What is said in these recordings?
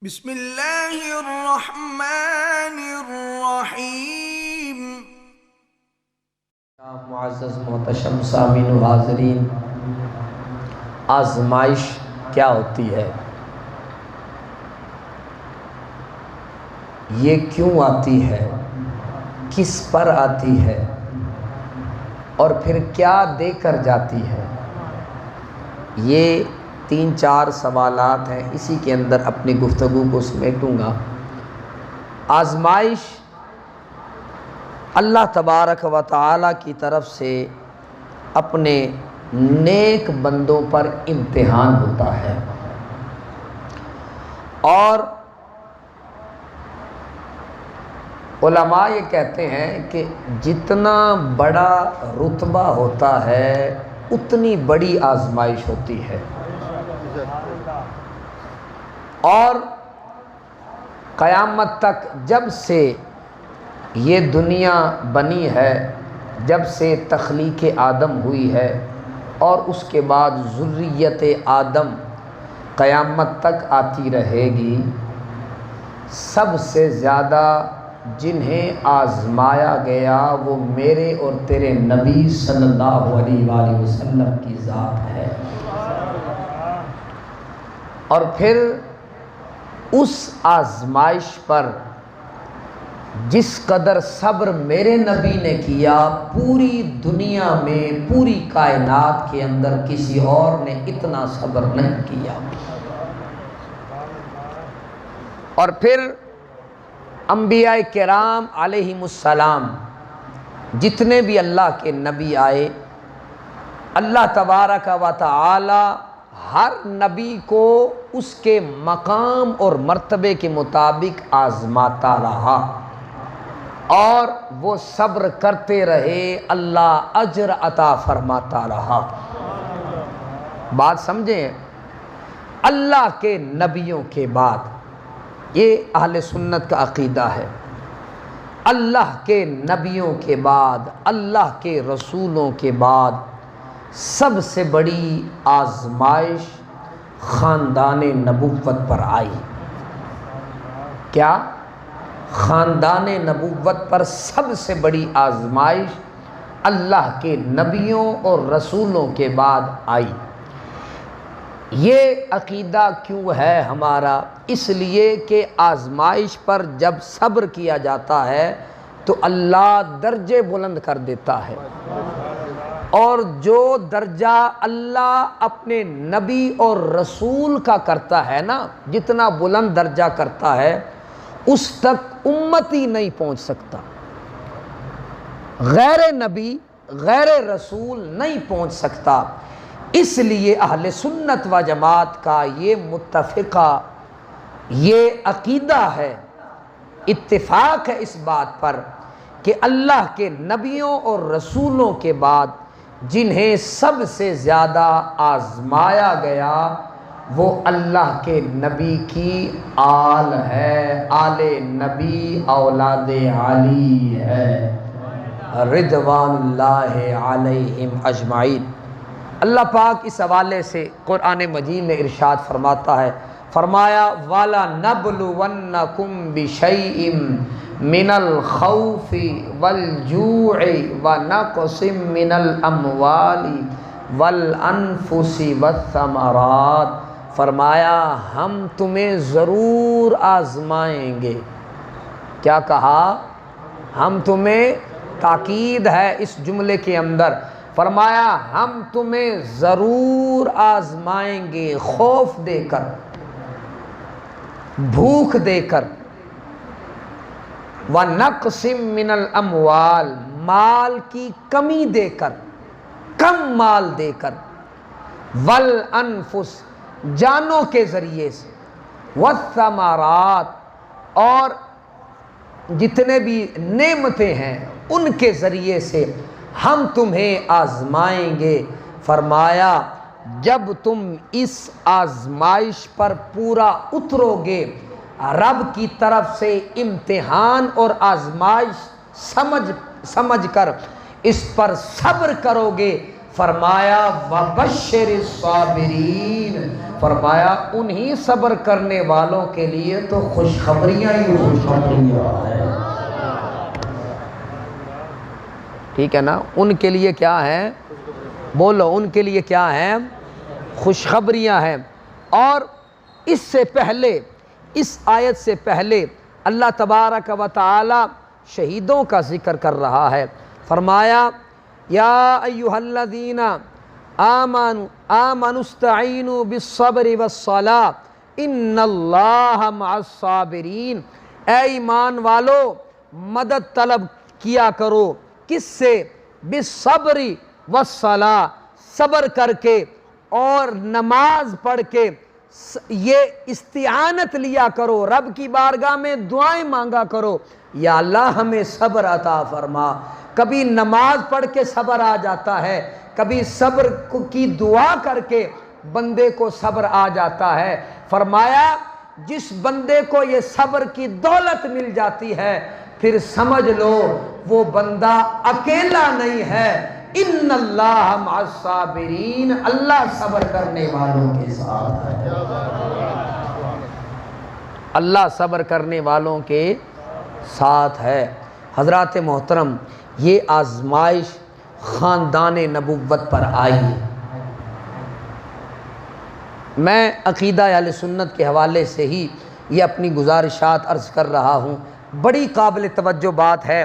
بسم اللہ الرحمن الرحیم۔ معزز محتشم سامعین و حاضرین، آزمائش کیا ہوتی ہے؟ یہ کیوں آتی ہے؟ کس پر آتی ہے؟ اور پھر کیا دے کر جاتی ہے؟ یہ 3-4 سوالات ہیں، اسی کے اندر اپنی گفتگو کو سمیٹوں گا۔ آزمائش اللہ تبارک و تعالی کی طرف سے اپنے نیک بندوں پر امتحان ہوتا ہے، اور علماء یہ کہتے ہیں کہ جتنا بڑا رتبہ ہوتا ہے اتنی بڑی آزمائش ہوتی ہے، اور قیامت تک جب سے یہ دنیا بنی ہے، جب سے تخلیق آدم ہوئی ہے، اور اس کے بعد ذریت آدم قیامت تک آتی رہے گی، سب سے زیادہ جنہیں آزمایا گیا وہ میرے اور تیرے نبی صلی اللہ علیہ وآلہ وسلم کی ذات ہے۔ اور پھر اس آزمائش پر جس قدر صبر میرے نبی نے کیا، پوری دنیا میں، پوری کائنات کے اندر کسی اور نے اتنا صبر نہیں کیا۔ اور پھر انبیاء کرام علیہم السلام جتنے بھی اللہ کے نبی آئے، اللہ تبارک و تعالی ہر نبی کو اس کے مقام اور مرتبے کے مطابق آزماتا رہا، اور وہ صبر کرتے رہے، اللہ اجر عطا فرماتا رہا۔ بات سمجھیں، اللہ کے نبیوں کے بعد، یہ اہل سنت کا عقیدہ ہے، اللہ کے نبیوں کے بعد، اللہ کے رسولوں کے بعد سب سے بڑی آزمائش خاندان نبوت پر آئی۔ کیا؟ خاندان نبوت پر سب سے بڑی آزمائش اللہ کے نبیوں اور رسولوں کے بعد آئی۔ یہ عقیدہ کیوں ہے ہمارا؟ اس لیے کہ آزمائش پر جب صبر کیا جاتا ہے تو اللہ درجے بلند کر دیتا ہے، اور جو درجہ اللہ اپنے نبی اور رسول کا کرتا ہے نا، جتنا بلند درجہ کرتا ہے اس تک امتی نہیں پہنچ سکتا، غیر نبی غیر رسول نہیں پہنچ سکتا۔ اس لیے اہل سنت و جماعت کا یہ متفقہ یہ عقیدہ ہے، اتفاق ہے اس بات پر کہ اللہ کے نبیوں اور رسولوں کے بعد جنہیں سب سے زیادہ آزمایا گیا وہ اللہ کے نبی کی آل ہے، آل نبی اولاد علی ہے، رضوان اللہ علیہم اجمعین۔ اللہ پاک اس حوالے سے قرآن مجید میں ارشاد فرماتا ہے، فرمایا وَلَنَبْلُوَنَّكُمْ بِشَيْءٍ مِّنَ الْخَوْفِ وَالْجُوعِ وَنَقْصٍ مِّنَ الْأَمْوَالِ وَالْأَنفُسِ وَالثَّمَرَاتِ، فرمایا ہم تمہیں ضرور آزمائیں گے۔ کیا کہا؟ ہم تمہیں، تاکید ہے اس جملے کے اندر، فرمایا ہم تمہیں ضرور آزمائیں گے، خوف دے کر، بھوک دے کر، وَنَقْصٍ مِّنَ الْأَمْوَالِ مال کی کمی دے کر، کم مال دے کر، وَالْأَنفُسِ جانوں کے ذریعے سے، وَالثَّمَرَاتِ اور جتنے بھی نعمتیں ہیں ان کے ذریعے سے ہم تمہیں آزمائیں گے۔ فرمایا جب تم اس آزمائش پر پورا اترو گے، رب کی طرف سے امتحان اور آزمائش سمجھ کر اس پر صبر کرو گے، فرمایا وَبَشِّرِ الصَّابِرِينَ، فرمایا انہی صبر کرنے والوں کے لیے تو خوشخبریاں ہی خوشخبریاں ہیں۔ ٹھیک ہے نا، ان کے لیے کیا ہے؟ بولو، ان کے لیے کیا ہے؟ خوشخبریاں ہیں۔ اور اس سے پہلے، اس آیت سے پہلے اللہ تبارک و تعالی شہیدوں کا ذکر کر رہا ہے۔ فرمایا یا ایھا الذین آمنوا استعینوا بالصبر والصلاۃ ان اللہ مع الصابرین، اے ایمان والو مدد طلب کیا کرو، کس سے؟ بالصبر والصلاۃ، صبر کر کے اور نماز پڑھ کے یہ استعانت لیا کرو، رب کی بارگاہ میں دعائیں مانگا کرو، یا اللہ ہمیں صبر عطا فرما۔ کبھی نماز پڑھ کے صبر آ جاتا ہے، کبھی صبر کی دعا کر کے بندے کو صبر آ جاتا ہے۔ فرمایا جس بندے کو یہ صبر کی دولت مل جاتی ہے، پھر سمجھ لو وہ بندہ اکیلا نہیں ہے، ان اللہ مع الصابرین، اللہ صبر کرنے والوں کے ساتھ ہے، اللہ صبر کرنے والوں کے ساتھ ہے۔ حضرات محترم، یہ آزمائش خاندان نبوت پر آئی ہے۔ میں عقیدہ اہل سنت کے حوالے سے ہی یہ اپنی گزارشات عرض کر رہا ہوں۔ بڑی قابل توجہ بات ہے،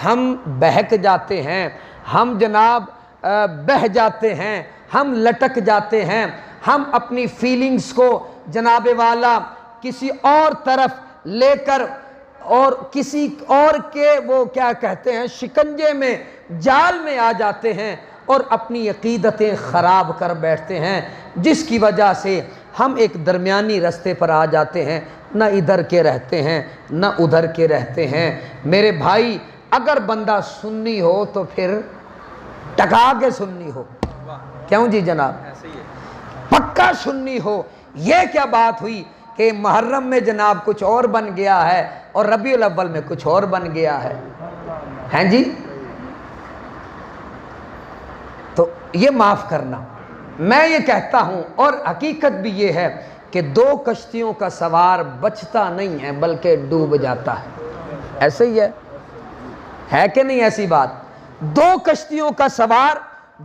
ہم بہک جاتے ہیں، ہم جناب بہہ جاتے ہیں، ہم لٹک جاتے ہیں، ہم اپنی فیلنگز کو جناب والا کسی اور طرف لے کر اور کسی اور کے وہ کیا کہتے ہیں شکنجے میں، جال میں آ جاتے ہیں اور اپنی عقیدتیں خراب کر بیٹھتے ہیں، جس کی وجہ سے ہم ایک درمیانی رستے پر آ جاتے ہیں، نہ ادھر کے رہتے ہیں نہ ادھر کے رہتے ہیں۔ میرے بھائی، اگر بندہ سنی ہو تو پھر ٹکا کے سنی ہو، کیوں جی جناب؟ پکا سنی ہو۔ یہ کیا بات ہوئی کہ محرم میں جناب کچھ اور بن گیا ہے اور ربیع الاول میں کچھ اور بن گیا ہے، ہیں جی؟ تو یہ معاف کرنا، میں یہ کہتا ہوں، اور حقیقت بھی یہ ہے کہ دو کشتیوں کا سوار بچتا نہیں ہے بلکہ ڈوب جاتا ہے، ایسے ہی ہے کہ نہیں ایسی بات؟ دو کشتیوں کا سوار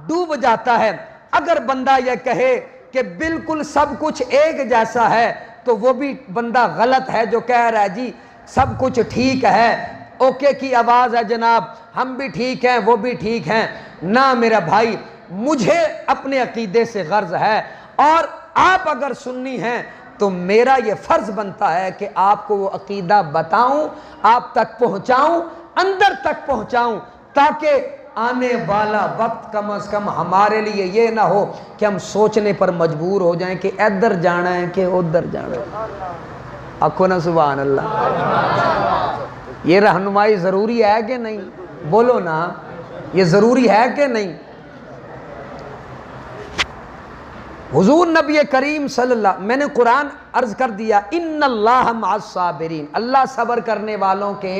ڈوب جاتا ہے۔ اگر بندہ یہ کہے کہ بالکل سب کچھ ایک جیسا ہے تو وہ بھی بندہ غلط ہے جو کہہ رہا ہے جی سب کچھ ٹھیک ہے، اوکے کی آواز ہے جناب، ہم بھی ٹھیک ہیں وہ بھی ٹھیک ہیں۔ نہ میرا بھائی، مجھے اپنے عقیدے سے غرض ہے، اور آپ اگر سنی ہیں تو میرا یہ فرض بنتا ہے کہ آپ کو وہ عقیدہ بتاؤں، آپ تک پہنچاؤں، اندر تک پہنچاؤں، تاکہ آنے والا وقت کم از کم ہمارے لیے یہ نہ ہو کہ ہم سوچنے پر مجبور ہو جائیں کہ ادھر جانا ہے کہ ادھر جانا ہے۔ آکھو نا سبحان اللہ۔ یہ رہنمائی ضروری ہے کہ نہیں؟ بولو نا، یہ ضروری ہے کہ نہیں؟ حضور نبی کریم صلی اللہ، میں نے قرآن عرض کر دیا ان اللہ مع الصابرین، اللہ صبر کرنے والوں کے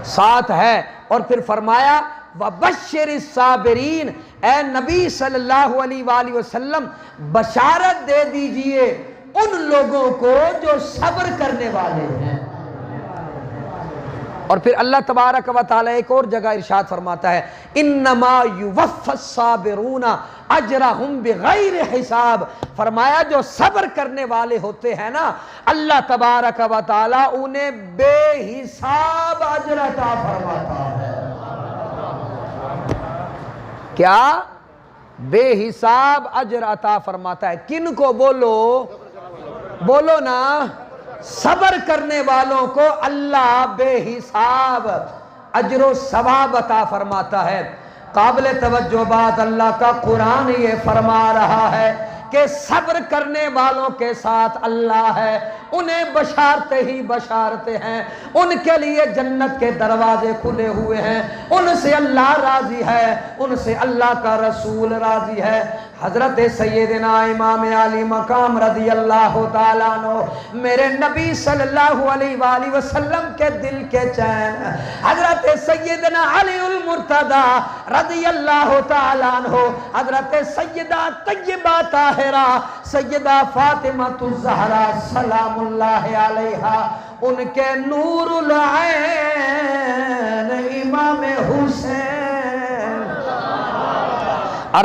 ساتھ ہے، اور پھر فرمایا وَبَشِّرِ الصَّابِرِينَ، اے نبی صلی اللہ علیہ وآلہ وسلم بشارت دے دیجئے ان لوگوں کو جو صبر کرنے والے ہیں۔ اور پھر اللہ تبارک و تعالی ایک اور جگہ ارشاد فرماتا ہے انما یوفی الصابرون اجرہم بغیر حساب، فرمایا جو صبر کرنے والے ہوتے ہیں نا، اللہ تبارک و تعالی انہیں بے حساب اجر عطا فرماتا ہے۔ کیا؟ بے حساب اجر عطا فرماتا ہے۔ کن کو؟ بولو نا، صبر کرنے والوں کو اللہ بے حساب اجر و ثواب عطا فرماتا ہے۔ قابل توجہ بات، اللہ کا قرآن یہ فرما رہا ہے کہ صبر کرنے والوں کے ساتھ اللہ ہے، انہیں بشارتیں ہی بشارتیں ہیں، ان کے لیے جنت کے دروازے کھلے ہوئے ہیں، ان سے اللہ راضی ہے، ان سے اللہ کا رسول راضی ہے۔ حضرت سیدنا امام علی مقام رضی اللہ تعالیٰ عنہ میرے نبی صلی اللہ علیہ وآلہ وسلم کے دل کے چین، حضرت سیدنا علی المرتضی رضی اللہ تعالیٰ عنہ، حضرت سیدہ طیبہ طاہرہ سیدہ فاطمہ الزہرا سلام اللہ علیہا، ان کے نور العین امام حسین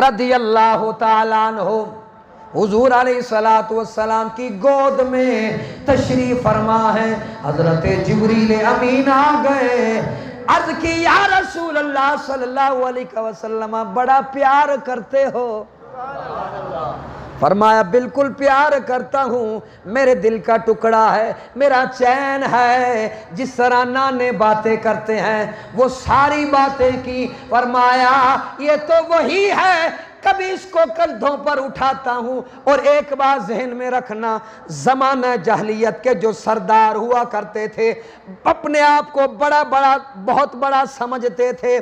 رضی اللہ تعالیٰ عنہ حضور علیہ السلام کی گود میں تشریف فرما ہے۔ حضرت جبریل امین آ گئے، عرض کی یا رسول اللہ صلی اللہ علیہ وسلم بڑا پیار کرتے ہو؟ فرمایا بالکل پیار کرتا ہوں، میرے دل کا ٹکڑا ہے، میرا چین ہے، جس طرح نانے باتیں کرتے ہیں وہ ساری باتیں کی۔ فرمایا یہ تو وہی ہے، کبھی اس کو کندھوں پر اٹھاتا ہوں، اور ایک بات ذہن میں رکھنا، زمانہ جاہلیت کے جو سردار ہوا کرتے تھے اپنے آپ کو بہت بڑا سمجھتے تھے،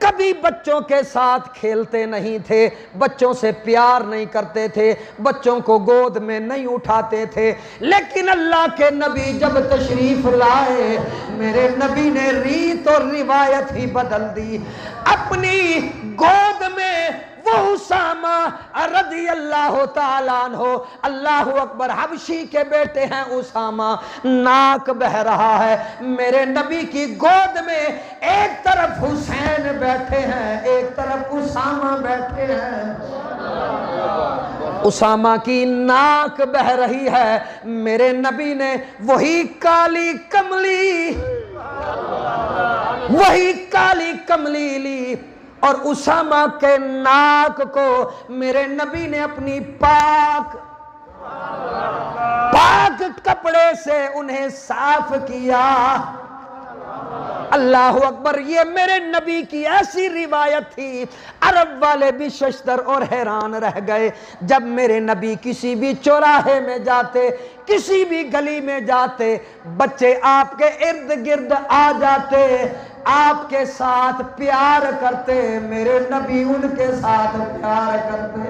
کبھی بچوں کے ساتھ کھیلتے نہیں تھے، بچوں سے پیار نہیں کرتے تھے، بچوں کو گود میں نہیں اٹھاتے تھے، لیکن اللہ کے نبی جب تشریف لائے میرے نبی نے ریت اور روایت ہی بدل دی، اپنی گود میں وہ اسامہ رضی اللہ تعالیٰ عنہ، اللہ اکبر، حبشی کے بیٹے ہیں اسامہ، ناک بہ رہا ہے، میرے نبی کی گود میں ایک طرف حسین بیٹھے ہیں، ایک طرف اسامہ بیٹھے ہیں، اسامہ کی ناک بہ رہی ہے، میرے نبی نے وہی کالی کملی لی اور اسامہ کے ناک کو میرے نبی نے اپنی پاک کپڑے سے انہیں صاف کیا۔ اللہ اکبر، یہ میرے نبی کی ایسی روایت تھی، عرب والے بھی ششدر اور حیران رہ گئے۔ جب میرے نبی کسی بھی چوراہے میں جاتے، کسی بھی گلی میں جاتے، بچے آپ کے ارد گرد آ جاتے، آپ کے ساتھ پیار کرتے، میرے نبی ان کے ساتھ پیار کرتے،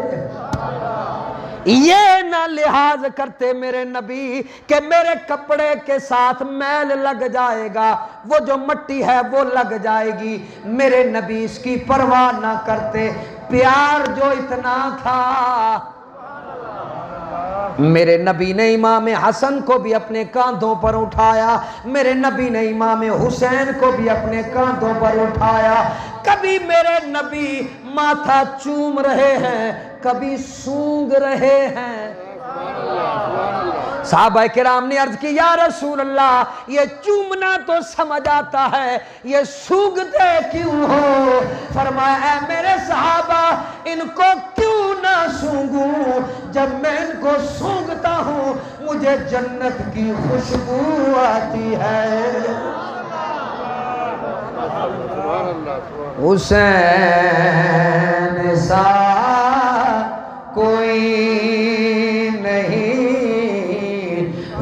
یہ نہ لحاظ کرتے میرے نبی کہ میرے کپڑے کے ساتھ میل لگ جائے گا، وہ جو مٹی ہے وہ لگ جائے گی، میرے نبی اس کی پرواہ نہ کرتے، پیار جو اتنا تھا۔ میرے نبی نے امام حسن کو بھی اپنے کاندھوں پر اٹھایا، میرے نبی نے امام حسین کو بھی اپنے کاندھوں پر اٹھایا، کبھی میرے نبی ماتھا چوم رہے ہیں، کبھی سونگ رہے ہیں۔ صحابہ کرام نے عرض کی یا رسول اللہ یہ چومنا تو سمجھ آتا ہے، یہ سونگتے کیوں ہو؟ فرمایا اے میرے صحابہ ان کو کیوں نہ سونگوں، جب میں ان کو سونگتا ہوں مجھے جنت کی خوشبو آتی ہے۔ حسین سا کوئی نہیں،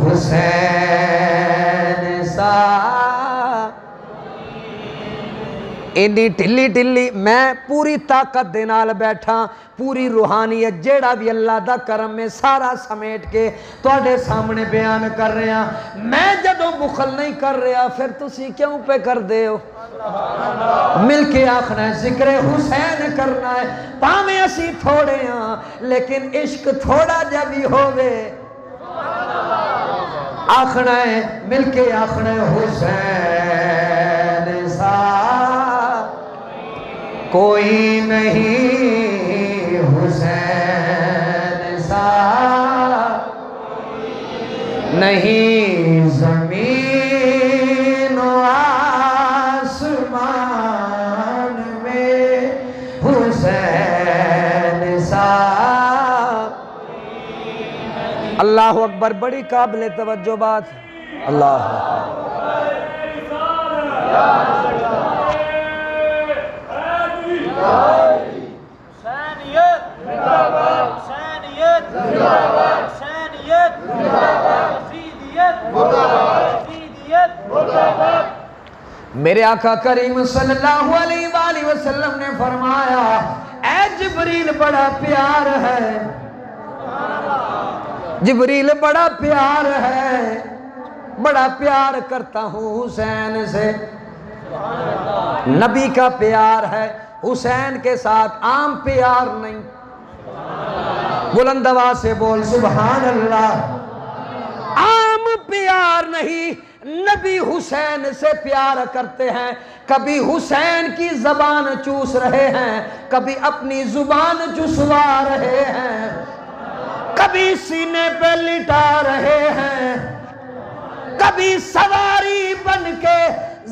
حسین سا اینی ٹھلی ٹھلی، میں پوری طاقت دے نال بیٹھا، پوری روحانیت جیڑا بھی اللہ دا کرم میں سارا سمیٹ کے تواڈے سامنے بیان کر رہا، میں جدوں بخل نہیں کر رہا پھر تسی کیوں پہ کر دے ہو؟ مل کے آخنا ہے ذکر حسین کرنا ہے، پاویں اسی تھوڑے ہاں لیکن عشق تھوڑا جا بھی ہووے، آخنا ہے مل کے آخنا ہے حسین سا کوئی نہیں، حسین سا نہیں، زمین و آسمان میں حسین سا۔ اللہ اکبر، بڑی قابل توجہ بات، اللہ میرے آقا کریم صلی اللہ علیہ وآلہ وسلم نے فرمایا اے جبریل بڑا پیار ہے، جبریل بڑا پیار ہے، بڑا پیار کرتا ہوں حسین سے۔ نبی کا پیار ہے، حسین کے ساتھ عام پیار نہیں۔ بلند آواز سے بول سبحان اللہ۔ عام پیار نہیں، نبی حسین سے پیار کرتے ہیں۔ کبھی حسین کی زبان چوس رہے ہیں، کبھی اپنی زبان چسوا رہے ہیں، کبھی سینے پہ لٹا رہے ہیں، کبھی سواری بن کے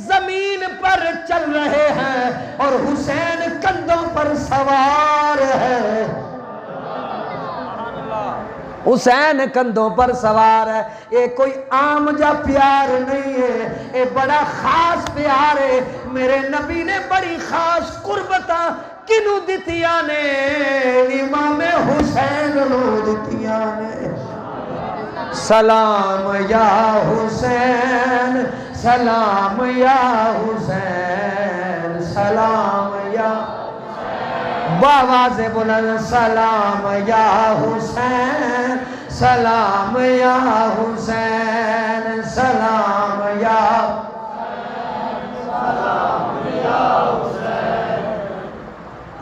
زمین پر چل رہے ہیں، اور حسین کندھوں پر سوار ہے۔ حسین کندھوں پر سوار ہے۔ یہ کوئی عام جا پیار نہیں ہے، یہ بڑا خاص پیار ہے۔ میرے نبی نے بڑی خاص قربتاں کنوں دتیاں نے؟ امام حسین نو دتیاں نے۔ سلام یا حسین، سلام یا حسین، سلام یا بآواز بلند، سلام یا حسین، سلام یا حسین، سلام یا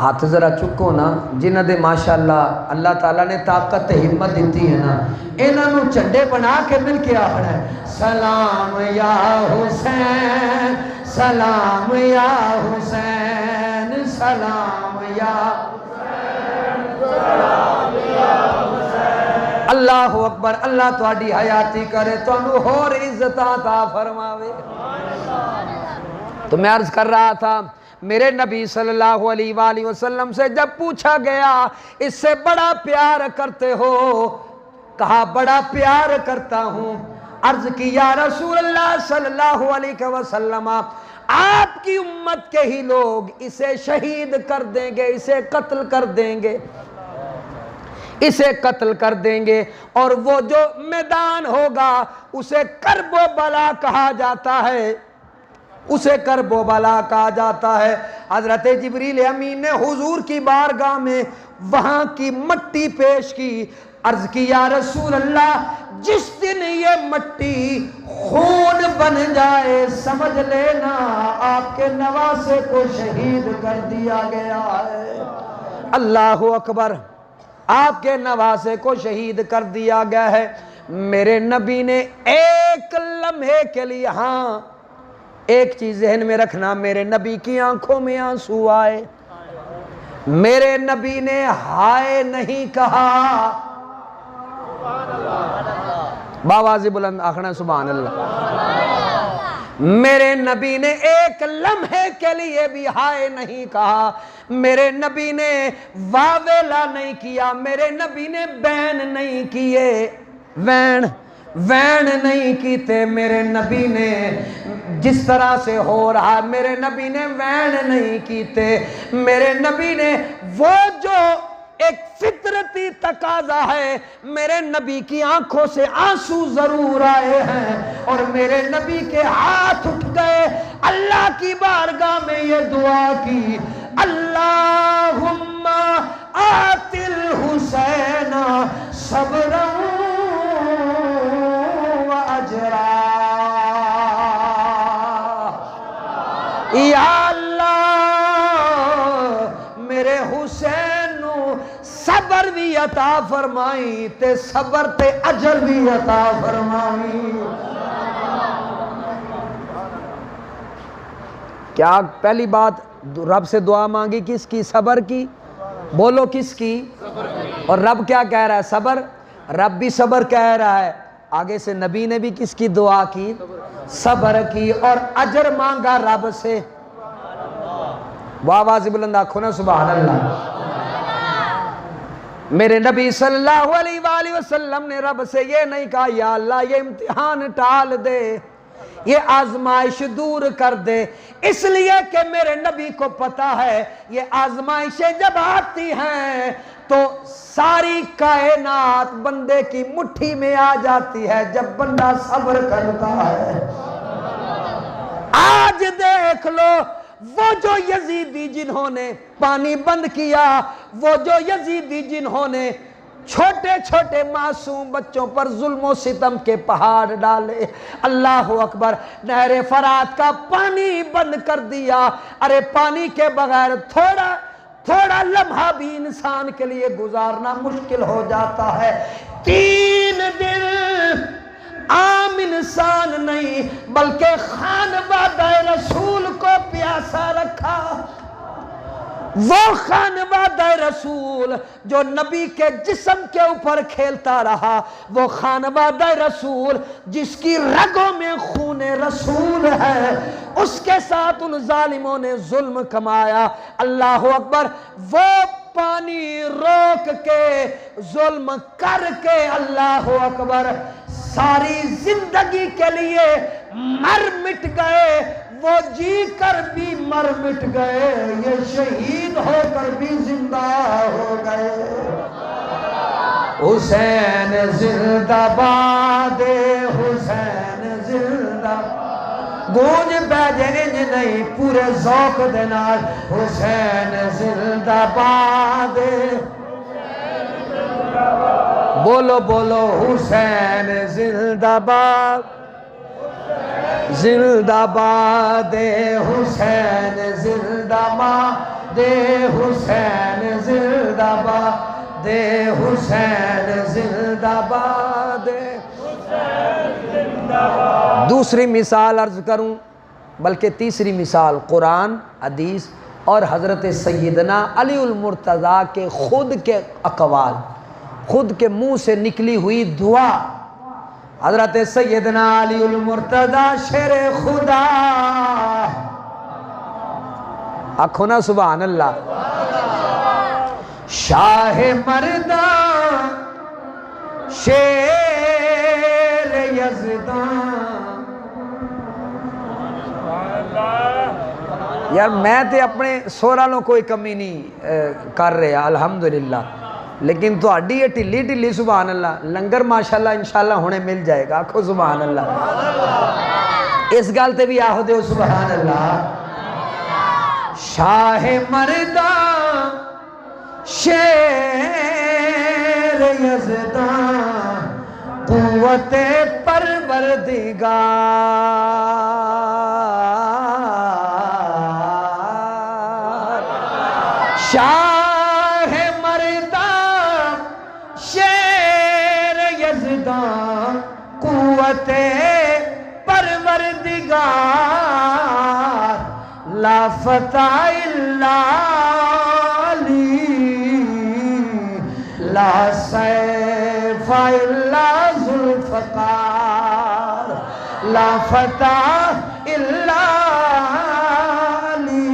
ہاتھ ذرا چکو نا جنہ دے ماشاءاللہ اللہ تعالیٰ نے طاقت ہمت دیتی ہے نا، انہاں نو چنڈے بنا کے مل کے آخنا ہے سلام یا حسین، سلام یا حسین، سلام یا اللہ اکبر۔ اللہ تہاڈی حیاتی کرے، تانوں ہور عزت عطا فرماوے۔ تو میں عرض کر رہا تھا، میرے نبی صلی اللہ علیہ وآلہ وسلم سے جب پوچھا گیا اس سے بڑا پیار کرتے ہو؟ کہا بڑا پیار کرتا ہوں۔ عرض کی یا رسول اللہ صلی اللہ علیہ وسلم، آپ کی امت کے ہی لوگ اسے شہید کر دیں گے، اسے قتل کر دیں گے، اسے قتل کر دیں گے، اور وہ جو میدان ہوگا اسے کرب و بلا کہا جاتا ہے، اسے کرب و بلا کہا جاتا ہے۔ حضرت جبریل امین نے حضور کی بارگاہ میں وہاں کی مٹی پیش کی۔ عرض کی یا رسول اللہ، جس دن یہ مٹی خون بن جائے سمجھ لینا آپ کے نواسے کو شہید کر دیا گیا ہے۔ اللہ اکبر، آپ کے نواسے کو شہید کر دیا گیا ہے۔ میرے نبی نے ایک لمحے کے لیے، ہاں ایک چیز ذہن میں رکھنا، میرے نبی کی آنکھوں میں آنسو آئے، میرے نبی نے ہائے نہیں کہا۔ باواز بلند آخنا سبحان اللہ۔ میرے نبی نے ایک لمحے کے لیے بھی ہائے نہیں کہا، میرے نبی نے واویلا نہیں کیا، میرے نبی نے بین نہیں کیے، وین نہیں کیتے۔ میرے نبی نے جس طرح سے ہو رہا، میرے نبی نے وین نہیں کیتے۔ میرے نبی نے وہ جو ایک فطرتی تقاضا ہے، میرے نبی کی آنکھوں سے آنسو ضرور آئے ہیں، اور میرے نبی کے ہاتھ اٹھ گئے، اللہ کی بارگاہ میں یہ دعا کی، اللہم آت الحسین صبرا و اجرا۔ یا اللہ میرے حسین نو صبر بھی عطا فرمائی تے صبر تے اجر بھی عطا فرمائی۔ کیا پہلی بات رب سے دعا مانگی کس کی؟ صبر کی۔ بولو کس کی؟ اور رب کیا کہہ رہا ہے؟ صبر۔ رب بھی صبر کہہ رہا ہے، آگے سے نبی نے بھی کس کی دعا کی؟ صبر کی، اور اجر مانگا رب سے۔ آواز بلند آنکھوں نا سبحان اللہ۔ میرے نبی صلی اللہ علیہ وآلہ وسلم نے رب سے یہ نہیں کہا یا اللہ یہ امتحان ٹال دے، یہ آزمائش دور کر دے، اس لیے کہ میرے نبی کو پتا ہے یہ آزمائشیں جب آتی ہیں تو ساری کائنات بندے کی مٹھی میں آ جاتی ہے جب بندہ صبر کرتا ہے۔ آج دیکھ لو وہ جو یزیدی جنہوں نے پانی بند کیا، وہ جو یزیدی جنہوں نے چھوٹے چھوٹے معصوم بچوں پر ظلم و ستم کے پہاڑ ڈالے، اللہ اکبر، نہر فرات کا پانی بند کر دیا۔ ارے پانی کے بغیر تھوڑا لمحہ بھی انسان کے لیے گزارنا مشکل ہو جاتا ہے۔ 3 دن عام انسان نہیں بلکہ خانوادہ رسول کو پیاسا رکھا۔ وہ خانوادہ رسول جو نبی کے جسم کے اوپر کھیلتا رہا، وہ خانوادہ رسول جس کی رگوں میں خون رسول ہے، اس کے ساتھ ان ظالموں نے ظلم کمایا۔ اللہ اکبر، وہ پانی روک کے ظلم کر کے اللہ اکبر ساری زندگی کے لیے مر مٹ گئے، وہ جی کر بھی مر مٹ گئے، یہ شہید ہو کر بھی زندہ ہو گئے۔ حسین زندہ باد، حسین زندہ گونج بیجے انج نہیں پورے ذوق دے نال، حسین زندہ باد، بولو بولو حسین زندہ باد، زندہ باد حسین زندہ باد حسین زندہ باد حسین زندہ باد۔ دوسری مثال عرض کروں، بلکہ تیسری مثال قرآن، حدیث اور حضرت سیدنا علی المرتضیٰ کے خود کے اقوال، خود کے منہ سے نکلی ہوئی دعا۔ حضرت سیدنا علی المرتضیٰ شیر خدا، آنکھوں نا سبحان اللہ، شاہ مردان شیر یزدان۔ یار میں تے اپنے سورالوں کوئی کمی نہیں کر رہا الحمدللہ، لیکن تو اڈی ہے ٹلی ٹلی سبحان اللہ، لنگر ماشاءاللہ انشاءاللہ ہونے مل جائے گا، آکھو سبحان اللہ، اس گال تے بھی آہو دے سبحان اللہ۔ شاہ مردان شیر یزدان قوت پروردگار، شاہ مردان شیر یزدان قوت پروردگار، لا فتح الا علی، لا سیف الا ذوالفقار، لا فتح الا علی،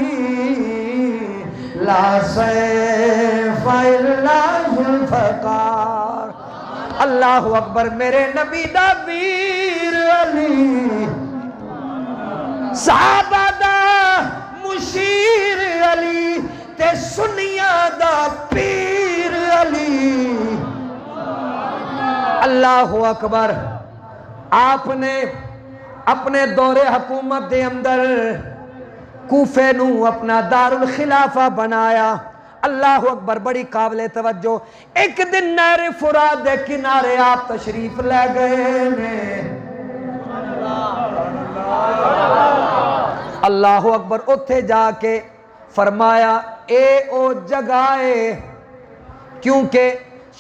لا سیف الا ذوالفقار۔ اللہ اکبر، میرے نبی دا ویر علی، صحابہ دا مشیر علی، تے سنیاں دا پیر علی۔ اللہ اکبر، آپ نے اپنے دور حکومت دے اندر کوفے نو اپنا دار الخلافہ بنایا۔ اللہ اکبر، بڑی قابل توجہ، ایک دن نہر فرات دے کنارے آپ تشریف لے گئے نے۔ اللہ اکبر، اتھے جا کے فرمایا اے او جگائے، کیونکہ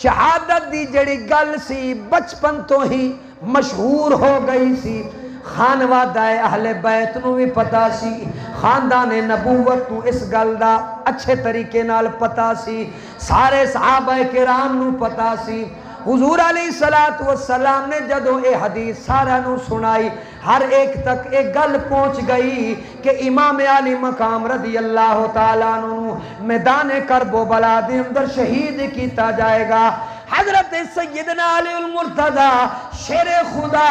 شہادت دی جڑی گل سی بچپن تو ہی مشہور ہو گئی سی، خانوادہ اہل بیت نو بھی پتا سی، خاندان نبوت نو اس گل دا اچھے طریقے نال پتا سی، سارے صحابہ کرام نو پتا سی۔ حضور علیہ السلام نے جدو اے حدیث سارا نو سنائی، ہر ایک تک ایک گل پہنچ گئی کہ امام علی مقام رضی اللہ تعالیٰ عنہ میدان کرب و بلا دے اندر شہید کیتا جائے گا۔ حضرت سیدنا علی المرتضیٰ شیر خدا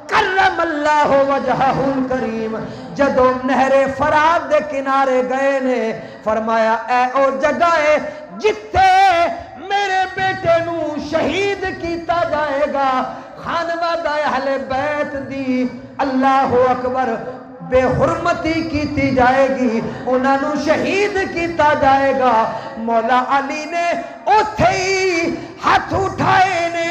کرم اللہ وجہہ الکریم جدو نہر فرات دے کنارے گئے نے، فرمایا اے او جگائے جتے میرے بیٹے نو شہید کیتا جائے گا، خانوادہ اہل بیت دی اللہ اکبر بے حرمتی کیتی جائے گی، انہاں نو شہید کیتا جائے گا۔ مولا علی نے اوتھے ہی ہاتھ اٹھائے نے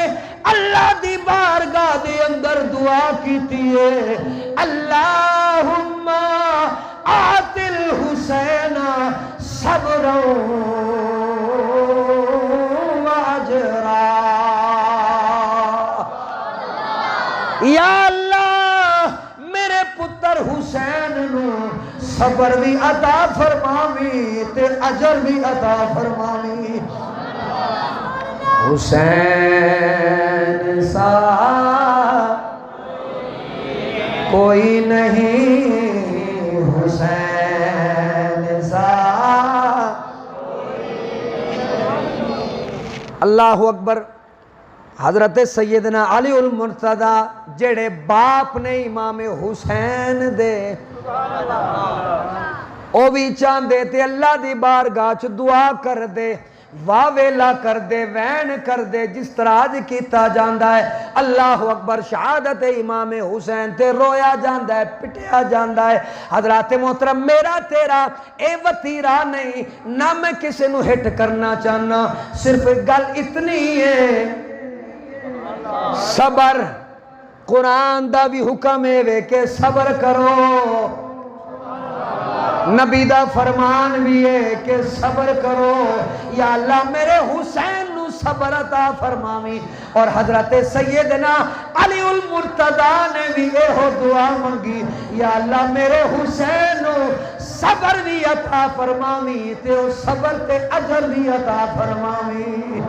اللہ دی بارگاہ دے اندر دعا کیتی ہے، اللہم آت الحسین صبرا واجرا، یا اللہ میرے پتر حسین نو صبر بھی عطا فرماوی تے اجر بھی عطا فرماوی۔ حسین سا کوئی نہیں، حسین سا۔ اللہ اکبر۔ حضرت سیدنا علی المرتضی جڑے باپ نے امام حسین دے، او بھی چاندے تے اللہ دی بارگاہ چ دعا کر دے، واہ ویلا کر دے، وین کر دے، جس طرح آج کیتا جاندا ہے۔ اللہ اکبر۔ شہادت امام حسین تے رویا جاندا ہے، پٹیا جاندا ہے۔ حضرات محترم، میرا تیرا اے وتیرا نہیں، نہ میں کسی نو ہٹ کرنا چاہنا، صرف گل اتنی ہے، صبر۔ قرآن دا بھی حکم ہے کہ صبر کرو، نبی دا فرمان بھی ہے کہ صبر کرو۔ یا اللہ میرے حسین نو صبر عطا فرماوی۔ اور حضرت سیدنا علی المرتضی نے بھی یہ دعا مانگی، یا اللہ میرے حسین نو صبر بھی عطا فرماوی تے صبر تے اجر بھی عطا فرماوی۔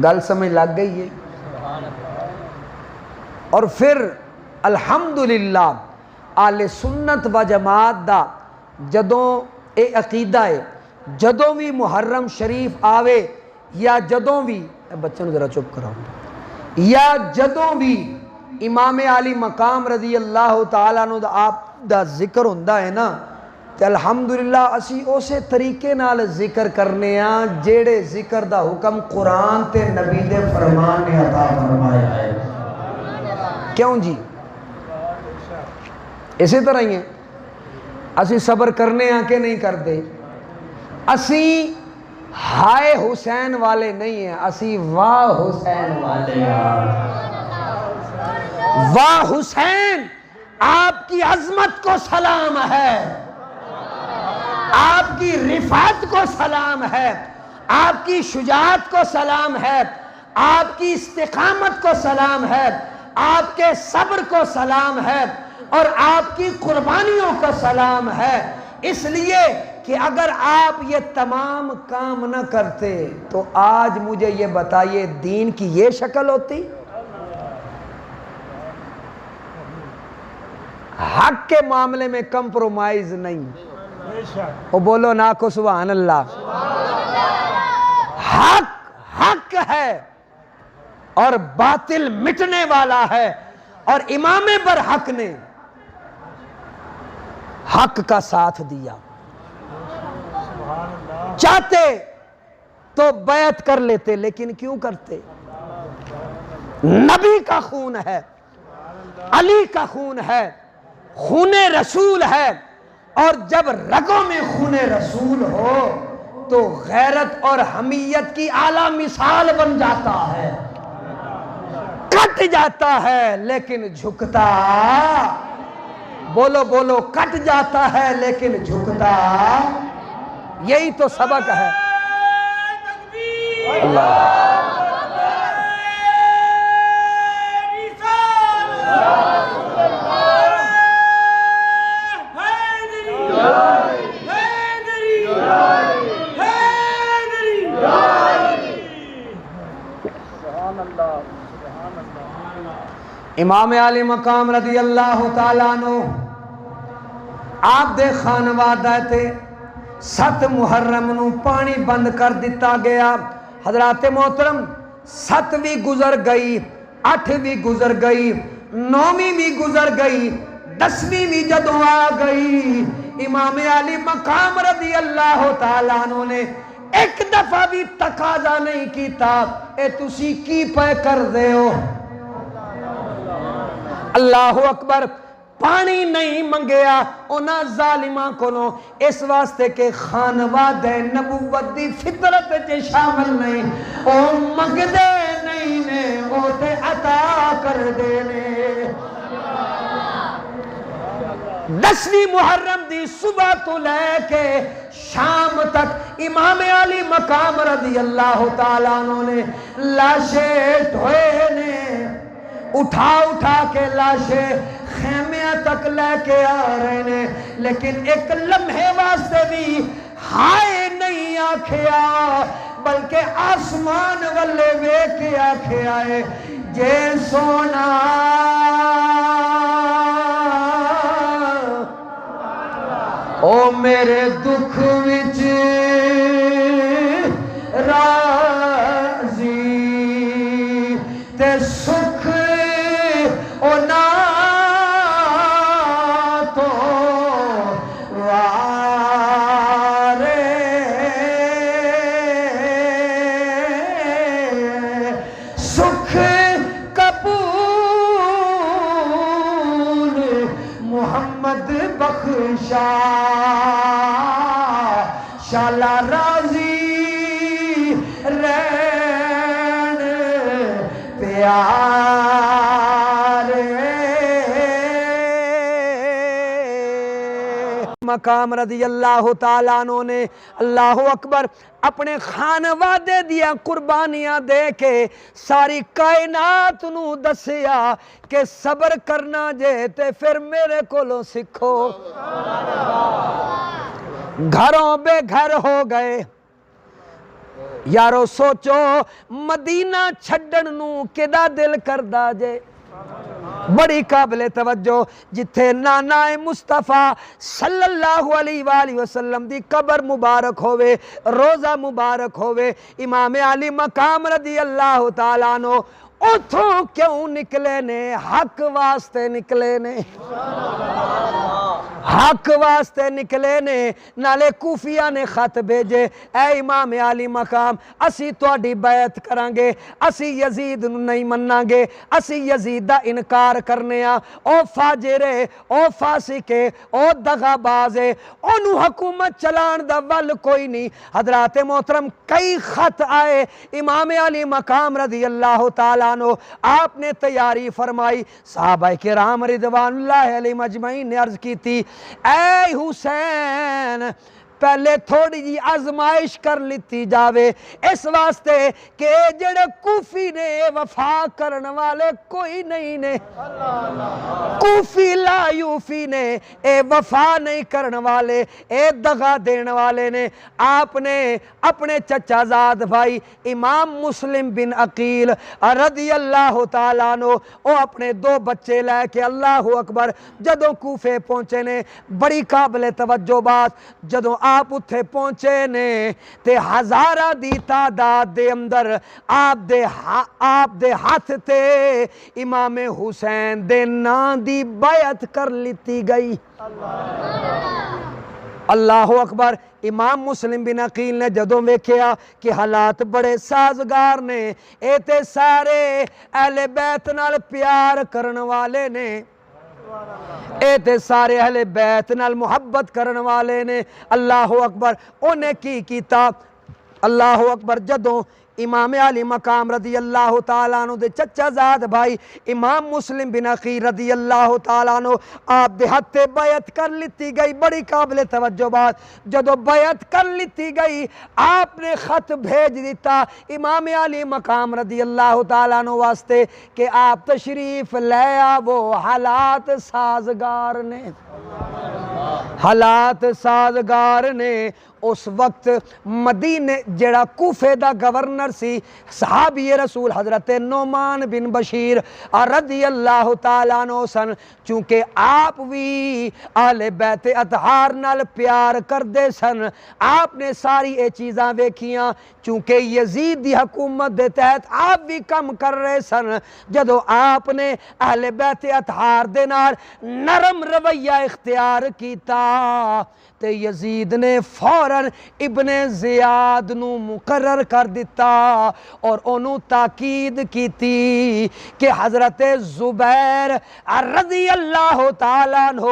گل سمجھ لگ گئی ہے؟ اور پھر الحمدللہ آل سنت و جماعت دا جدوں اے عقیدہ ہے، جدوں بھی محرم شریف آوے یا جدوں بھی، بچوں ذرا چپ کراؤ، یا جدوں بھی امام علی مقام رضی اللہ تعالیٰ عنہ دا آپ دا ذکر ہوندہ ہے نا، تے الحمدللہ اسی اسے طریقے نال ذکر کرنے ہاں جیڑے ذکر دا حکم قرآن تے نبی دے فرمان نے عطا فرمایا ہے۔ کیوں جی؟ اسی طرح ہی ہیں، اسی صبر کرنے ہاں کہ نہیں کرتے؟ اسی ہائے حسین والے نہیں ہیں، اسی واہ حسین والے ہیں۔ واہ حسین، آپ کی عظمت کو سلام ہے، آپ کی رفعت کو سلام ہے، آپ کی شجاعت کو سلام ہے، آپ کی استقامت کو سلام ہے، آپ کے صبر کو سلام ہے، اور آپ کی قربانیوں کا سلام ہے۔ اس لیے کہ اگر آپ یہ تمام کام نہ کرتے تو آج مجھے یہ بتائیے دین کی یہ شکل ہوتی؟ حق کے معاملے میں کمپرومائز نہیں، وہ بولو نا کو سبحان اللہ۔ حق حق ہے اور باطل مٹنے والا ہے، اور امام برحق نے حق کا ساتھ دیا۔ چاہتے تو بیعت کر لیتے، لیکن کیوں کرتے؟ نبی کا خون ہے، علی کا خون ہے، خون رسول ہے، اور جب رگوں میں خون رسول ہو تو غیرت اور حمیت کی اعلیٰ مثال بن جاتا ہے، کٹ جاتا ہے لیکن جھکتا، بولو بولو، کٹ جاتا ہے لیکن جھکتا، یہی تو سبق ہے۔ اللہ امام علی مقام رضی اللہ تعالیٰ عنہ آپ دے خانوادہ تھے، 7 محرم نو پانی بند کر دیتا گیا۔ حضرات محترم، 7 بھی گزر گئی، 8 بھی گزر گئی، 9 بھی گزر گئی، 10 بھی جدوں آ گئی، امام علی مقام رضی اللہ تعالیٰ عنہ نے ایک دفعہ بھی تقاضا نہیں کیتا اے تسی کی پے کر دے ہو، اللہ اکبر پانی نہیں منگیا انہاں ظالماں کولوں اس واسطے کہ خانوادہ نبوت دی فطرت چ شامل نہیں او منگدے نہیں نے او تے عطا کر دے نے 10ویں محرم دی صبح تو لے کے شام تک امام علی مقام رضی اللہ تعالیٰ عنہ نے لاشیں ڈھوئے نے اٹھا اٹھا کے لاشیں خیمیاں تک لے کے آ رہے نے لیکن ایک لمحے واسطے بھی ہائے نہیں آکھیا بلکہ آسمان والے وے کے آکھے آئے جے سونا او میرے دکھ وچ راضی تے سکھ او نا تو وارے سکھ قبول محمد بخشا شالا راضی رہن پیارے مقام رضی اللہ تعالیٰ عنہ نے اللہ اکبر اپنے خانوادے دیا قربانیاں دے کے ساری کائنات نو دسیا کہ صبر کرنا جے تے پھر میرے کولوں سکھو گھروں بے گھر ہو گئے یارو سوچو مدینہ چھڈن نو کدا دل کردا جے بڑی قابل توجہ جتھے نانا مصطفیٰ صلی اللہ علیہ وآلہ وسلم دی قبر مبارک ہوئے روزہ مبارک ہوئے امام علی مقام رضی اللہ تعالیٰ عنہ اتھوں کیوں نکلے نے حق واسطے نکلے نے حق واسطے نکلے نے نالے کوفیہ نے خط بھیجے اے امام علی مقام اسی تواڈی بیعت کرانگے اسی یزید نہیں منانگے اسی یزید دا انکار کرنے او فاجرے او فاسقے او دغابازے انہوں حکومت چلان دا ول کوئی نہیں حضرات محترم کئی خط آئے امام علی مقام رضی اللہ تعالیٰ عنہ آپ نے تیاری فرمائی صحابہ کرام رضوان اللہ علیہ مجمعین نے عرض کی تھی اے حسین پہلے تھوڑی جی آزمائش کر لیتی جاوے اس واسطے کہ جڑے کوفی نے وفا کرن والے کوئی نہیں نے کوفی لا یوفی نے اے وفا نہیں کرن والے اے دغا دین والے نے آپ نے اپنے چچا زاد بھائی امام مسلم بن عقیل رضی اللہ تعالیٰ عنہ او اپنے 2 بچے لے کے اللہ اکبر جدوں کوفے پہنچے نے بڑی قابل توجہ بات جدوں آپ اتھے پہنچے نے تے ہزارہ دی تعداد دے اندر آپ دے ہاتھ تے امام حسین دے نام دی بیعت کر لیتی گئی اللہ اکبر امام مسلم بن عقیل نے جدوں ویکھیا کہ حالات بڑے سازگار نے اے تے سارے اہل بیت نال پیار کرن والے نے اے تے سارے اہل بیت نال محبت کرن والے نے اللہ اکبر انہیں کی کیتا اللہ اکبر جدوں امام علی مقام رضی اللہ تعالیٰ عنہ دے چچا زاد بھائی امام مسلم بن عقیل رضی اللہ تعالیٰ عنہ آپ دے ہتھے بیعت کر لیتی گئی بڑی قابل توجہ بات جدو بیعت کر لیتی گئی آپ نے خط بھیج دیتا امام علی مقام رضی اللہ تعالیٰ عنہ واسطے کہ آپ تشریف لے آو حالات سازگار نے حالات سازگار نے اس وقت مدینے جڑا کوفے دا گورنر سی صحابی رسول حضرت نعمان بن بشیر رضی اللہ تعالیٰ عنہ سن چونکہ آپ بھی اہل بیت اطہار نال پیار کر دے سن آپ نے ساری اے چیزاں ویکھیاں چونکہ یزید دی حکومت دے تحت آپ بھی کم کر رہے سن جدو آپ نے اہل بیت اطہار دے نال نرم رویہ اختیار کیتا تے یزید نے فوراً فوراً ابن زیاد نو مقرر کر دیتا اور انہوں تاکید کی تھی کہ حضرت زبیر رضی اللہ تعالیٰ عنہ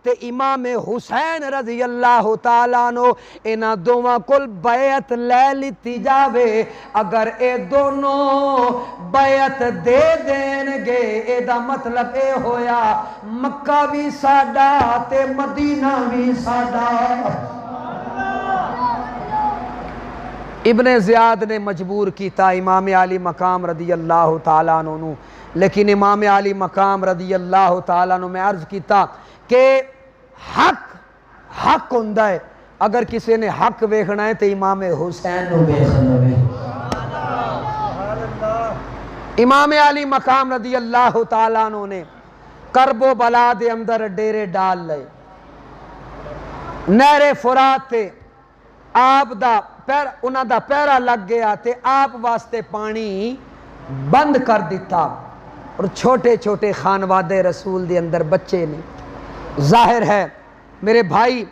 تے امام حسین رضی اللہ تعالیٰ عنہ انہاں دوواں کول بیعت لے لیتی جاوے، اگر اے دونوں بیعت دے دین گے اے دا مطلب اے ہویا مکہ بھی ساڈا تے مدینہ بھی ساڈا۔ ابن زیاد نے مجبور کیتا امام علی مقام رضی اللہ تعالیٰ عنہ، لیکن امام علی مقام رضی اللہ تعالیٰ عنہ میں عرض کیتا کہ حق ہوندہ ہے، اگر کسی نے حق ویکھنا ہے تو امام حسین نو ویکھنا ہے۔ امام علی مقام رضی اللہ تعالیٰ عنہ نے کرب و بلا دے اندر ڈیرے ڈال لئے، نہر فرات تے آپ دا انہاں دا پیرا لگ گیا تے آپ واسطے پانی بند کر دیتا، اور چھوٹے چھوٹے خانوادے رسول دے اندر بچے نے۔ ظاہر ہے میرے بھائی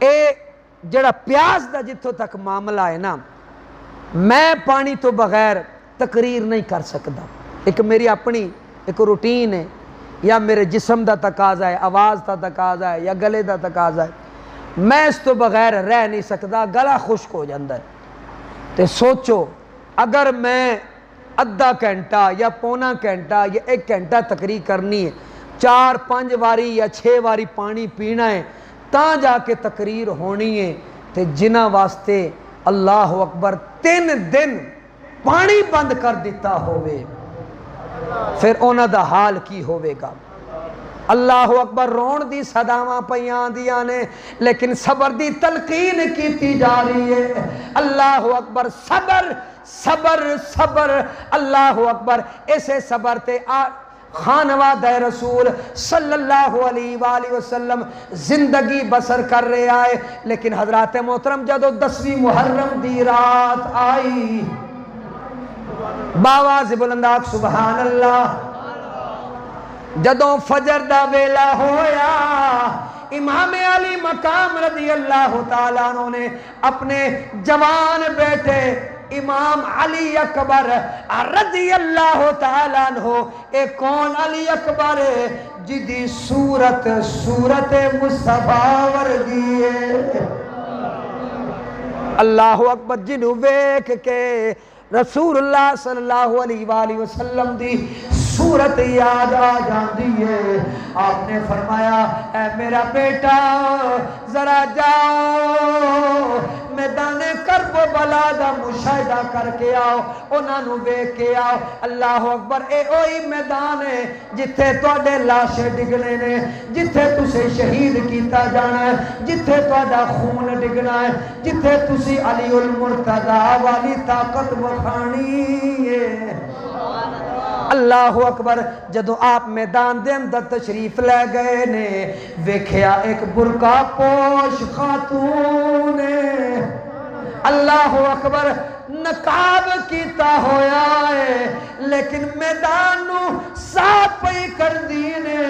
اے جڑا پیاس دا جتوں تک معاملہ ہے نا، میں پانی تو بغیر تقریر نہیں کر سکتا، ایک میری اپنی ایک روٹین ہے، یا میرے جسم دا تقاضا ہے، آواز دا تقاضا ہے، یا گلے دا تقاضا ہے، میں اس تو بغیر رہ نہیں سکتا، گلا خشک ہو جاتا ہے۔ تے سوچو اگر میں ادھا گھنٹہ یا پونا گھنٹہ یا 1 گھنٹہ تقریر کرنی ہے، 4-5 واری یا 6 واری پانی پینا ہے تاں جا کے تقریر ہونی ہے، تے جنہ واسطے اللہ اکبر 3 دن پانی بند کر دیتا ہوئے پھر انہاں دا حال کی ہوئے گا۔ اللہ اکبر، رون دی صداواں پیاں دیاں نے لیکن صبر دی تلقین کیتی جا رہی ہے۔ اللہ اکبر، صبر صبر صبر، اللہ اکبر، اسے صبر تے خانوادہ رسول صلی اللہ علیہ وآلہ وسلم زندگی بسر کر رہے آئے، لیکن حضرات محترم جدو 10ویں محرم دی رات آئی، باواز بلنداک سبحان اللہ، جدوں فجر دا ویلا ہویا، امام علی مقام رضی اللہ تعالیٰ عنہ نے اپنے جوان بیٹے امام علی اکبر رضی اللہ تعالیٰ عنہ، ایک کون علی اکبر جدی صورت مصطفیٰ ورگی ہے، اللہ اکبر، جنہوں ویکھ کے رسول اللہ صلی اللہ علیہ وآلہ وسلم دی صورت یاد آ جاندی ہے۔ آپ نے فرمایا اے میرا بیٹا ذرا جاؤ میدان کرب و بلا دا مشاہدہ کر کے آؤ، انہاں نو ویکھ کے آؤ۔ اللہ اکبر، اے اوہی میدان ہے جتھے تواڈے لاشے ڈگنے نے، جتھے تسے شہید کیتا جانا ہے، جتھے تواڈا خون ڈگنا ہے، جتھے تسی علی المرتضی والی طاقت وکھانی ہے۔ اللہ اکبر، جدو آپ میدان دے اندر تشریف لے گئے نے، ویکھیا ایک برقع پوش خاتون ہے، اللہ اکبر، نقاب کیتا ہویا ہے لیکن میدان نو صاف پئی کر دینے،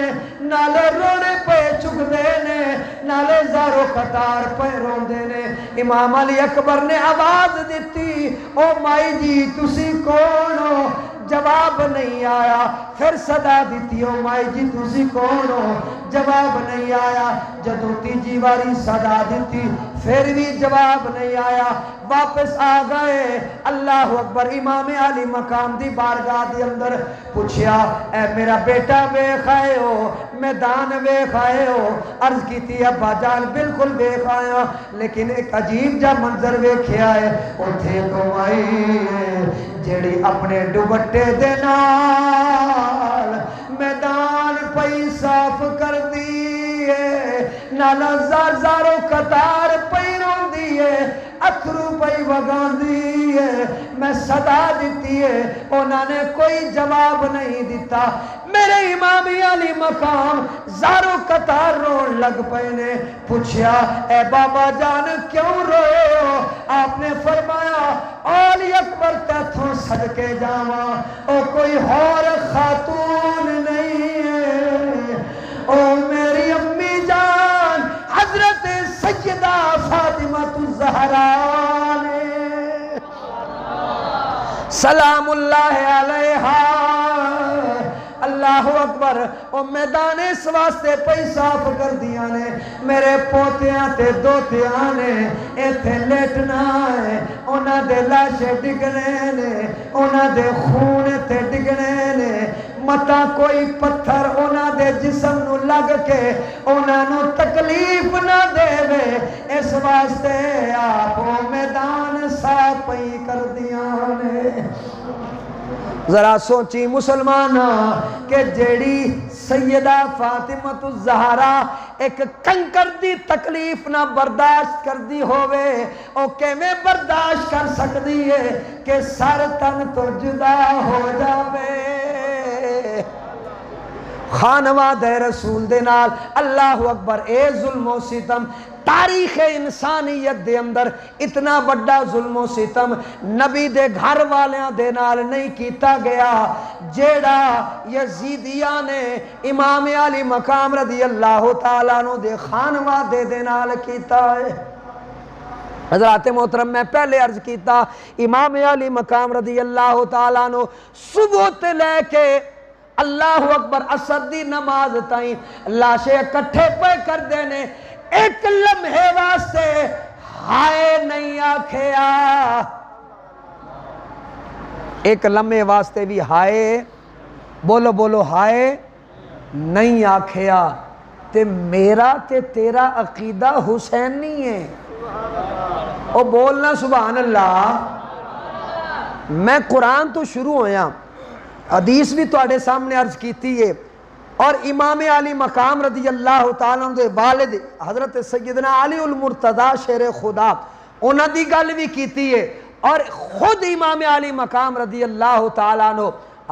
نالے رونے پہ چک دینے، نالے زارو قطار پہ رون دینے۔ امام علی اکبر نے آواز دیتی، او مائی جی تسی کون ہو؟ جواب نہیں آیا، پھر صدا دیتی، او مائی جی تسی کون ہو؟ جواب نہیں آیا، جدو تیجی واری صدا دیتی پھر بھی جواب نہیں آیا، واپس آ گئے۔ اللہ اکبر، امام علی مقام دی بارگاہ دی اندر پوچھیا اے میرا بیٹا ویکھ آئے ہو؟ میدان ویکھ آئے ہو؟ عرض کی تھی ابا جان بالکل ویکھ آیا، لیکن ایک عجیب جا منظر ویکھیا ہے، اتھے تو آئی جیڑی اپنے دوپٹے دے نال میدان پئی صاف کر دیئے، نالا زارو قطار پئی رون دیئے، اتھرو پئی وگان دیئے، میں صدا دیتی ہے، انہوں نے کوئی جواب نہیں دیتا۔ میرے امام علی مقام زارو قطار رون لگ پہنے، پوچھیا اے بابا جان کیوں روئے ہو؟ آپ نے فرمایا علی اکبر تیتھوں صدقے جاواں، او کوئی اور خاتون نہیں ہے، او میری امی جان حضرت سیدہ فاطمہ الزہرا نے سلام اللہ علیہا اللہ اکبر او میدان اس واسطے پئی صاف کر دیا نے میرے پوتیاں تے دوتیاں نے ایتھے لیٹنا ہے انہاں دے لاشے ڈگنے نے انہاں دے خون تے ڈگنے نے متا کوئی پتھر انہاں دے جسم نو لگ کے انہاں نو تکلیف نہ دے وے اس واسطے آپ میدان صاف پئی کر دیا نے ذرا سوچی مسلمانہ کہ جیڑی سیدہ فاطمہ الزہرا ایک کنکر دی تکلیف نہ برداشت کر دی ہوئے او کیویں برداشت کر سکتی ہے کہ سر تن تو جدا ہو جاوے خانواد رسول دے نال اللہ اکبر اے ظلم و ستم تاریخ انسانیت دے اندر اتنا بڑا ظلم و ستم نبی دے گھر والیاں دے نال نہیں کیتا گیا جیڑا یزیدیاں نے امام علی مقام رضی اللہ تعالیٰ عنہ دے خانوادے دے نال کیتا ہے حضرات محترم میں پہلے عرض کیتا امام علی مقام رضی اللہ تعالیٰ عنہ صبح تے لے کے اللہ اکبر عصر دی نماز تائیں لاشے اکٹھے پہ کر دینے ایک لمحے واسطے ہائے نہیں آکھیا ایک لمحے واسطے بھی ہائے بولو بولو ہائے نہیں آکھیا تے میرا تے تیرا عقیدہ حسینی ہے او بولنا سبحان اللہ میں قرآن تو شروع ہویا حدیث بھی تواڈے سامنے عرض کیتی ہے اور امام علی مقام رضی اللہ تعالیٰ عنہ دے والد حضرت سیدنا علی المرتضی شیر خدا انہاں دی گل بھی کیتی ہے اور خود امام علی مقام رضی اللہ تعالیٰ عنہ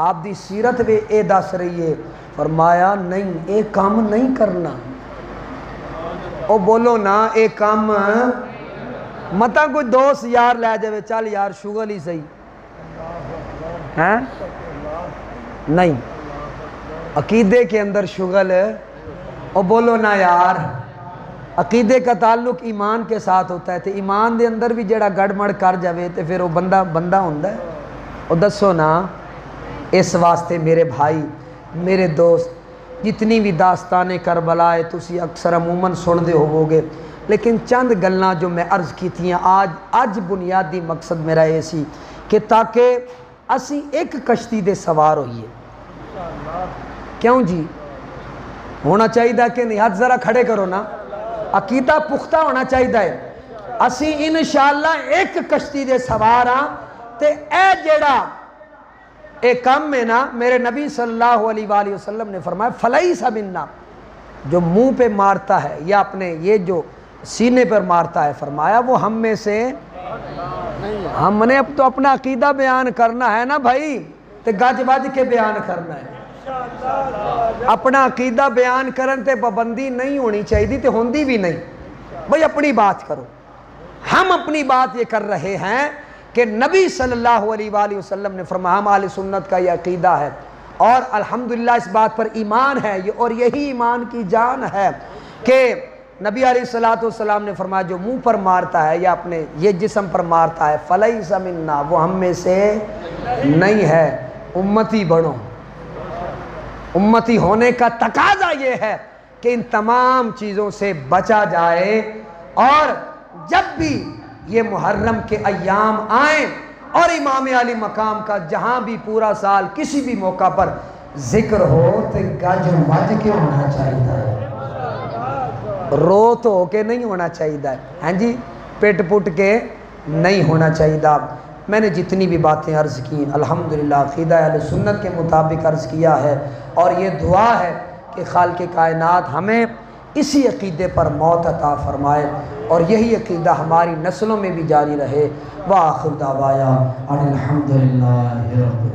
آپ دی سیرت بھی اے دس رہی ہے فرمایا نہیں اے کام نہیں کرنا او بولو نا اے کام متا کوئی دوست یار لے جاوے چل یار شغل ہی صحیح ہیں نہیں عقیدے کے اندر شغل او بولو نا یار عقیدے کا تعلق ایمان کے ساتھ ہوتا ہے تو ایمان دے اندر بھی جڑا گڑ مڑ کر جاوے تو پھر وہ بندہ ہوندہ ہے او دسو نا اس واسطے میرے بھائی میرے دوست جتنی بھی داستانیں کربلا ہے تسی اکثر عموماً سن دے ہوگے لیکن چند گلاں جو میں عرض کی تھی آج بنیادی مقصد میرا یہ سی کہ تاکہ اسی ایک کشتی دے سوار ہوئیے کیوں جی ہونا چاہیے کہ نہیں ہاتھ ذرا کھڑے کرو نا عقیدہ پختہ ہونا چاہیے اسی انشاءاللہ ایک کشتی دے سوار ہاں تے اے جیڑا اے کم میں نا میرے نبی صلی اللہ علیہ وآلہ وسلم نے فرمایا فلیس منا جو منہ پہ مارتا ہے یا اپنے یہ جو سینے پر مارتا ہے فرمایا وہ ہم میں سے ہم نے اب تو اپنا عقیدہ بیان کرنا ہے نا بھائی تے گج بج کے بیان کرنا ہے اپنا عقیدہ بیان کرن تے پابندی نہیں ہونی چاہیے تے ہوندی بھی نہیں بھائی اپنی بات کرو ہم اپنی بات یہ کر رہے ہیں کہ نبی صلی اللہ علیہ وآلہ وسلم نے فرمایا ہم اہل سنت کا یہ عقیدہ ہے اور الحمدللہ اس بات پر ایمان ہے اور یہی ایمان کی جان ہے کہ نبی علیہ السلام نے فرمایا جو منہ پر مارتا ہے یا اپنے یہ جسم پر مارتا ہے فلیس منا وہ ہم میں سے نہیں ہے امتی بنو امتی ہونے کا تقاضا یہ ہے کہ ان تمام چیزوں سے بچا جائے اور جب بھی یہ محرم کے ایام آئیں اور امام علی مقام کا جہاں بھی پورا سال کسی بھی موقع پر ذکر ہو تو گج بج کے ہونا چاہیے رو تو ہو کے نہیں ہونا چاہیے ہاں جی پٹ پٹ کے نہیں ہونا چاہیے میں نے جتنی بھی باتیں عرض کی الحمدللہ عقیدہ اہل سنت کے مطابق عرض کیا ہے اور یہ دعا ہے کہ خالق کائنات ہمیں اسی عقیدے پر موت عطا فرمائے اور یہی عقیدہ ہماری نسلوں میں بھی جاری رہے وآخر دعوایا ان الحمدللہ رب